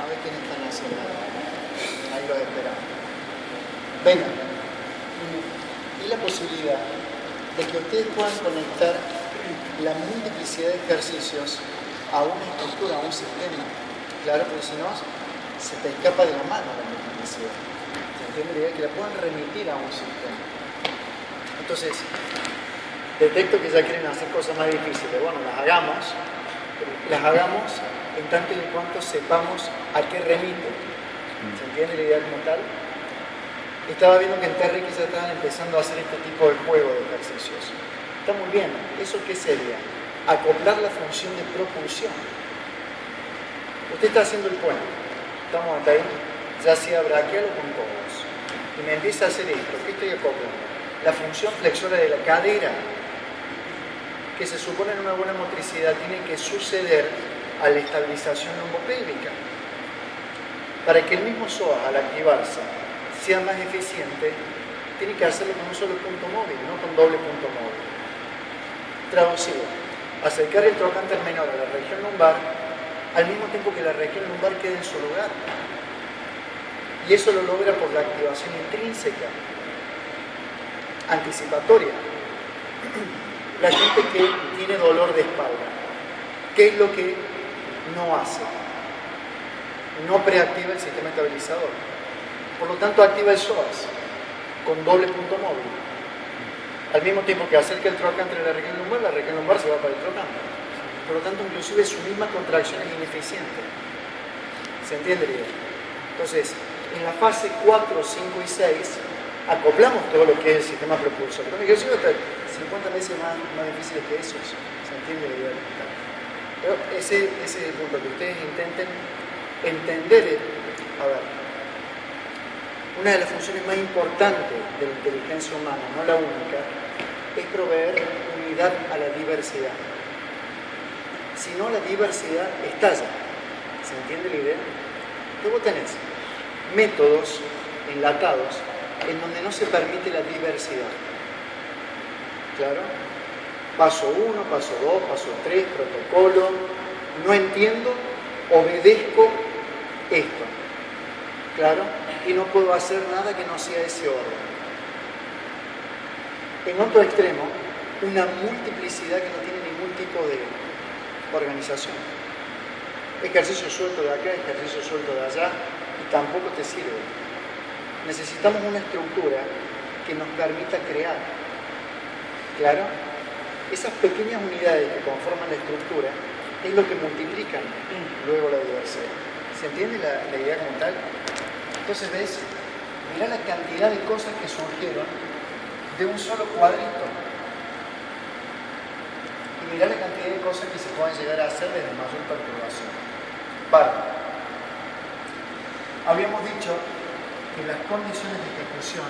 ver quiénes están haciendo. Ahí los esperamos. Venga. Y la posibilidad de que ustedes puedan conectar la multiplicidad de ejercicios a una estructura, a un sistema. Claro, porque si no, se te escapa de la mano la multiplicidad. ¿Se entiende la idea? Que la puedan remitir a un sistema. Entonces, detecto que ya quieren hacer cosas más difíciles. Bueno, las hagamos en tanto y en cuanto sepamos a qué remite. ¿Se entiende la idea como tal? Estaba viendo que en TRX ya estaban empezando a hacer este tipo de juego de ejercicios. Está muy bien. ¿Eso qué sería? Acoplar la función de propulsión. Usted está haciendo el puente. Estamos hasta ahí. Ya sea braquial o con codos. Y me empieza a hacer esto. ¿Qué estoy acoplando? La función flexora de la cadera, que se supone en una buena motricidad tiene que suceder a la estabilización lumbopélvica. Para que el mismo psoas, al activarse, sea más eficiente, tiene que hacerlo con un solo punto móvil, no con doble punto móvil. Traducido, acercar el trocánter menor a la región lumbar al mismo tiempo que la región lumbar quede en su lugar. Y eso lo logra por la activación intrínseca, anticipatoria. La gente que tiene dolor de espalda, ¿qué es lo que no hace? No preactiva el sistema estabilizador. Por lo tanto, activa el psoas con doble punto móvil. Al mismo tiempo que acerca el trocánter a la región lumbar se va para el trocánter. Por lo tanto, inclusive su misma contracción es ineficiente. ¿Se entiende la idea? Entonces, en la fase 4, 5 y 6, acoplamos todo lo que es el sistema propulsor. Con ejercicios hasta 50 veces más difíciles que esos. ¿Se entiende la idea? Pero ese es el punto, que ustedes intenten entender. A ver, una de las funciones más importantes de la inteligencia humana, no la única, es proveer unidad a la diversidad. Si no, la diversidad estalla. ¿Se entiende la idea? Luego tenés métodos enlatados en donde no se permite la diversidad. ¿Claro? Paso 1, paso 2, paso 3, protocolo. No entiendo, obedezco esto. ¿Claro? Y no puedo hacer nada que no sea ese orden. En otro extremo, una multiplicidad que no tiene ningún tipo de organización. Ejercicio suelto de acá, ejercicio suelto de allá, y tampoco te sirve. Necesitamos una estructura que nos permita crear. ¿Claro? Esas pequeñas unidades que conforman la estructura es lo que multiplican luego la diversidad. ¿Se entiende la idea como tal? Entonces ves, mirá la cantidad de cosas que surgieron de un solo cuadrito. Y mirá la cantidad de cosas que se pueden llegar a hacer desde mayor perturbación. Vale. Habíamos dicho que las condiciones de ejecución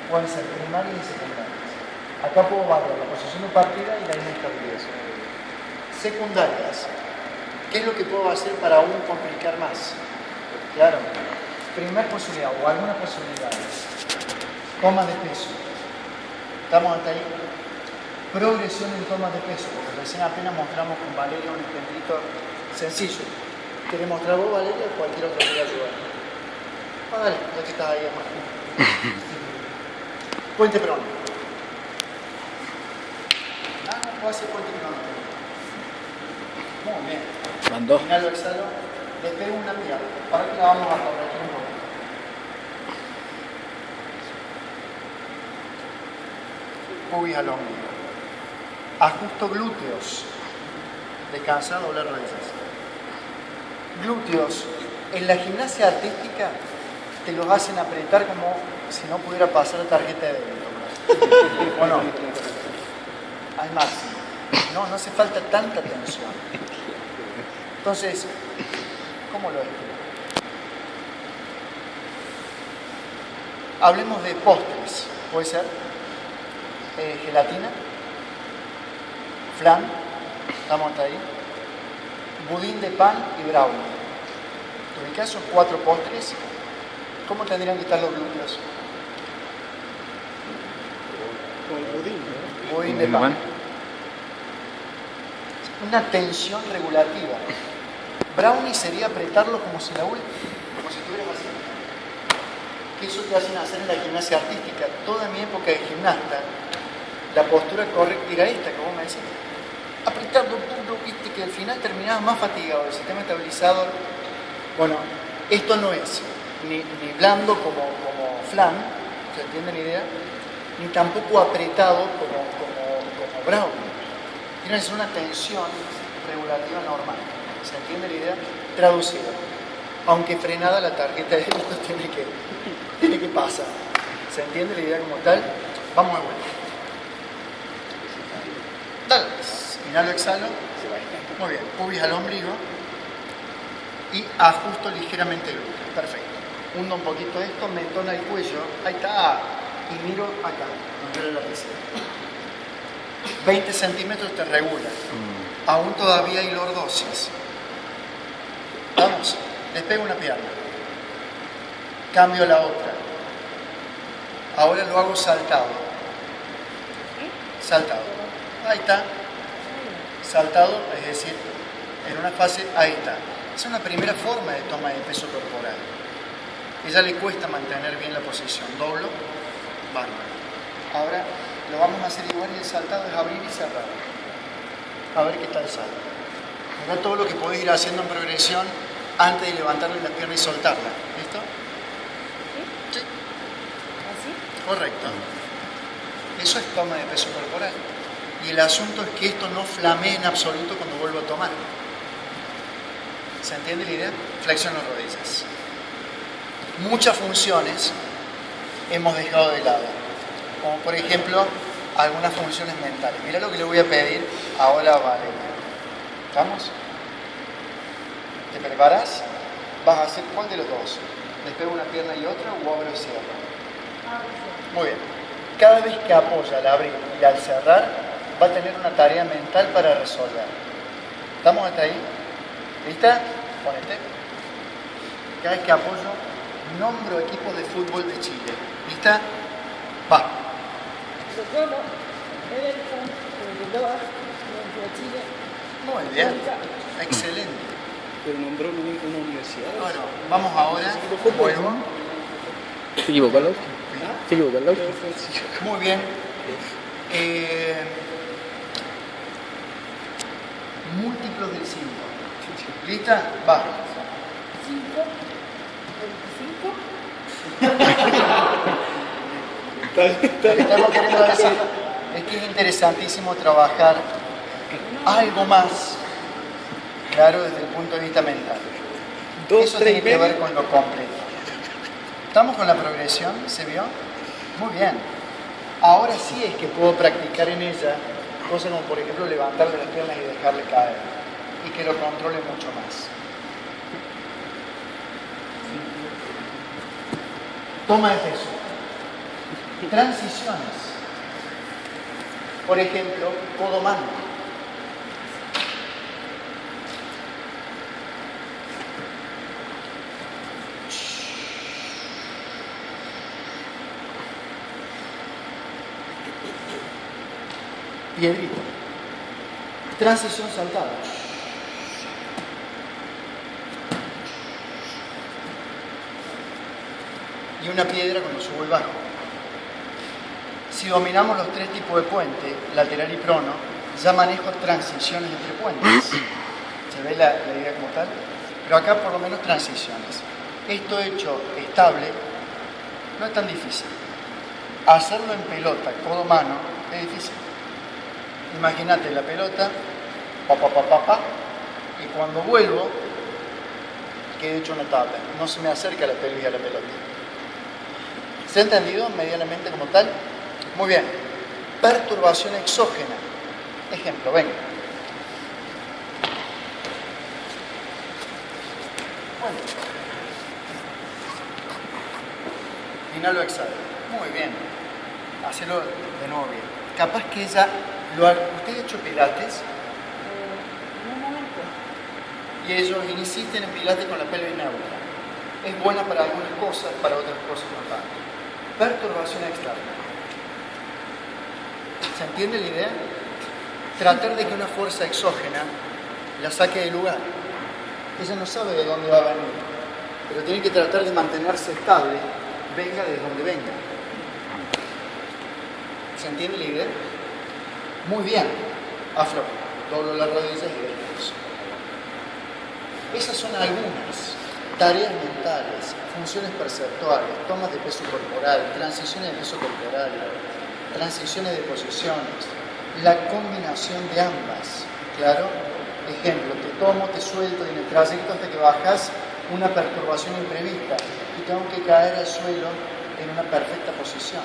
pueden ser primarias y secundarias. Acá puedo variar la posición de partida y la inestabilidad. Secundarias. ¿Qué es lo que puedo hacer para aún complicar más? Claro. Primer posibilidad o alguna posibilidad. Toma de peso. ¿Estamos hasta ahí? Progresión en toma de peso, porque recién apenas mostramos con Valeria un ejemplito sencillo. ¿Querés mostrar vos, Valeria, o cualquier otro que ayudar? Vale, ya que estás ahí, hermano. Puente peroné. No puedo hacer puente peroné. Muy bien. Mandó. Inhalo, exhalo. Le pego una pierna. Para que la vamos a corregir un poco. Pubis al ombligo. Ajusto glúteos. Descansar, doblar rodillas. Glúteos. En la gimnasia artística te los hacen apretar como si no pudiera pasar la tarjeta de débito. ¿O no? Al máximo. No hace falta tanta tensión. Entonces, ¿cómo lo explico? Hablemos de postres. ¿Puede ser? Gelatina. Flan. Estamos hasta ahí. Budín de pan y brownie. En mi caso, 4 postres. ¿Cómo tendrían que estar los glúteos? Con el budín, ¿no? Budín de pan. Una tensión regulativa. Brownie sería apretarlo como si estuvieras haciendo. Que eso te hacen hacer en la gimnasia artística. Toda mi época de gimnasta, la postura correcta era esta que vos me decís. Apretando duro, viste que al final terminabas más fatigado. El sistema estabilizador, bueno, esto no es ni blando como flan, ¿se entiende la idea? Ni tampoco apretado como brownie. Tiene que ser una tensión regulativa normal. ¿Se entiende la idea? Traducido. Aunque frenada la tarjeta de débito tiene que pasar. ¿Se entiende la idea como tal? Vamos de vuelta. Dale. Inhalo, exhalo. Muy bien. Pubis al ombligo. Y ajusto ligeramente el glúteo. Perfecto. Hundo un poquito esto, mentón al cuello. Ahí está. Y miro acá. No veo la piscina. 20 centímetros te regula. Aún todavía hay lordosis. Vamos. Despego una pierna. Cambio la otra. Ahora lo hago saltado. Saltado. Ahí está. Saltado, es decir, en una fase, ahí está. Es una primera forma de toma de peso corporal. Ella le cuesta mantener bien la posición. Doblo, bárbaro. Ahora lo vamos a hacer igual y el saltado es abrir y cerrar. A ver qué tal sale. Mirá todo lo que podés ir haciendo en progresión antes de levantarle la pierna y soltarla. ¿Listo? Sí. ¿Así? Correcto. Eso es toma de peso corporal. Y el asunto es que esto no flamee en absoluto cuando vuelvo a tomar. ¿Se entiende la idea? Flexiono rodillas. Muchas funciones hemos dejado de lado. Como por ejemplo, algunas funciones mentales. Mira lo que le voy a pedir ahora a Valeria. ¿Estamos? ¿Te preparas? ¿Vas a hacer cuál de los dos? ¿Despego una pierna y otra o abro y cierro? Muy bien. Cada vez que apoya al abrir y al cerrar, va a tener una tarea mental para resolver. ¿Estamos hasta ahí? ¿Lista? Ponete. Cada vez que apoyo, nombro equipos de fútbol de Chile. ¿Lista? Va. Colo-Colo, Everton, Cobreloa, Chile. Muy bien. Excelente. Pero nombró una universidad. Bueno, vamos ahora. Vuelvo. ¿Se equivocó el auto? ¿Se equivocó el auto? Muy bien. Múltiplos del 5. ¿Lista? Va. 5, 25. Lo que estamos queriendo decir es que es interesantísimo trabajar algo más, claro, desde el punto de vista mental. Eso tiene que ver con lo completo. ¿Estamos con la progresión? ¿Se vio? Muy bien. Ahora sí es que puedo practicar en ella cosas como, por ejemplo, levantarle las piernas y dejarle caer. Y que lo controle mucho más. Toma de peso. Transiciones. Por ejemplo, codo-mano. Piedrita. Transición saltada. Y una piedra cuando subo y bajo. Si dominamos los tres tipos de puente, lateral y prono, ya manejo transiciones entre puentes. ¿Se ve la idea como tal? Pero acá por lo menos transiciones. Esto hecho estable no es tan difícil. Hacerlo en pelota, codo-mano, es difícil. Imagínate la pelota, y cuando vuelvo, quede hecho una tabla. No se me acerca la pelvis a la pelota. ¿Se ha entendido medianamente como tal? Muy bien. Perturbación exógena. Ejemplo, venga. Bueno. Inhalo, exhalo. Muy bien. Hacelo de nuevo bien. Capaz que ella lo haga. ¿Usted ha hecho pilates? En un momento. Y ellos insisten en pilates con la pelvis neutra. Es buena para algunas cosas, para otras cosas no tanto. Perturbación externa. ¿Se entiende la idea? Tratar de que una fuerza exógena la saque del lugar. Ella no sabe de dónde va a venir, pero tiene que tratar de mantenerse estable, venga de donde venga. ¿Se entiende la idea? Muy bien. Aflojo, doblo las rodillas y descanso. Esas son algunas tareas mentales, funciones perceptuales, tomas de peso corporal, transiciones de peso corporal, transiciones de posiciones, la combinación de ambas. ¿Claro? Ejemplo, te tomo, te suelto y en el trayecto hasta que bajas una perturbación imprevista y tengo que caer al suelo en una perfecta posición.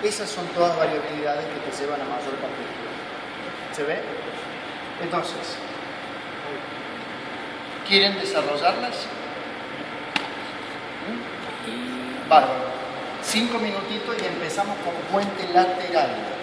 Esas son todas variabilidades que te llevan a mayor complejidad. ¿Se ve? Entonces, ¿quieren desarrollarlas? Bárbaro. 5 minutitos y empezamos con puente lateral.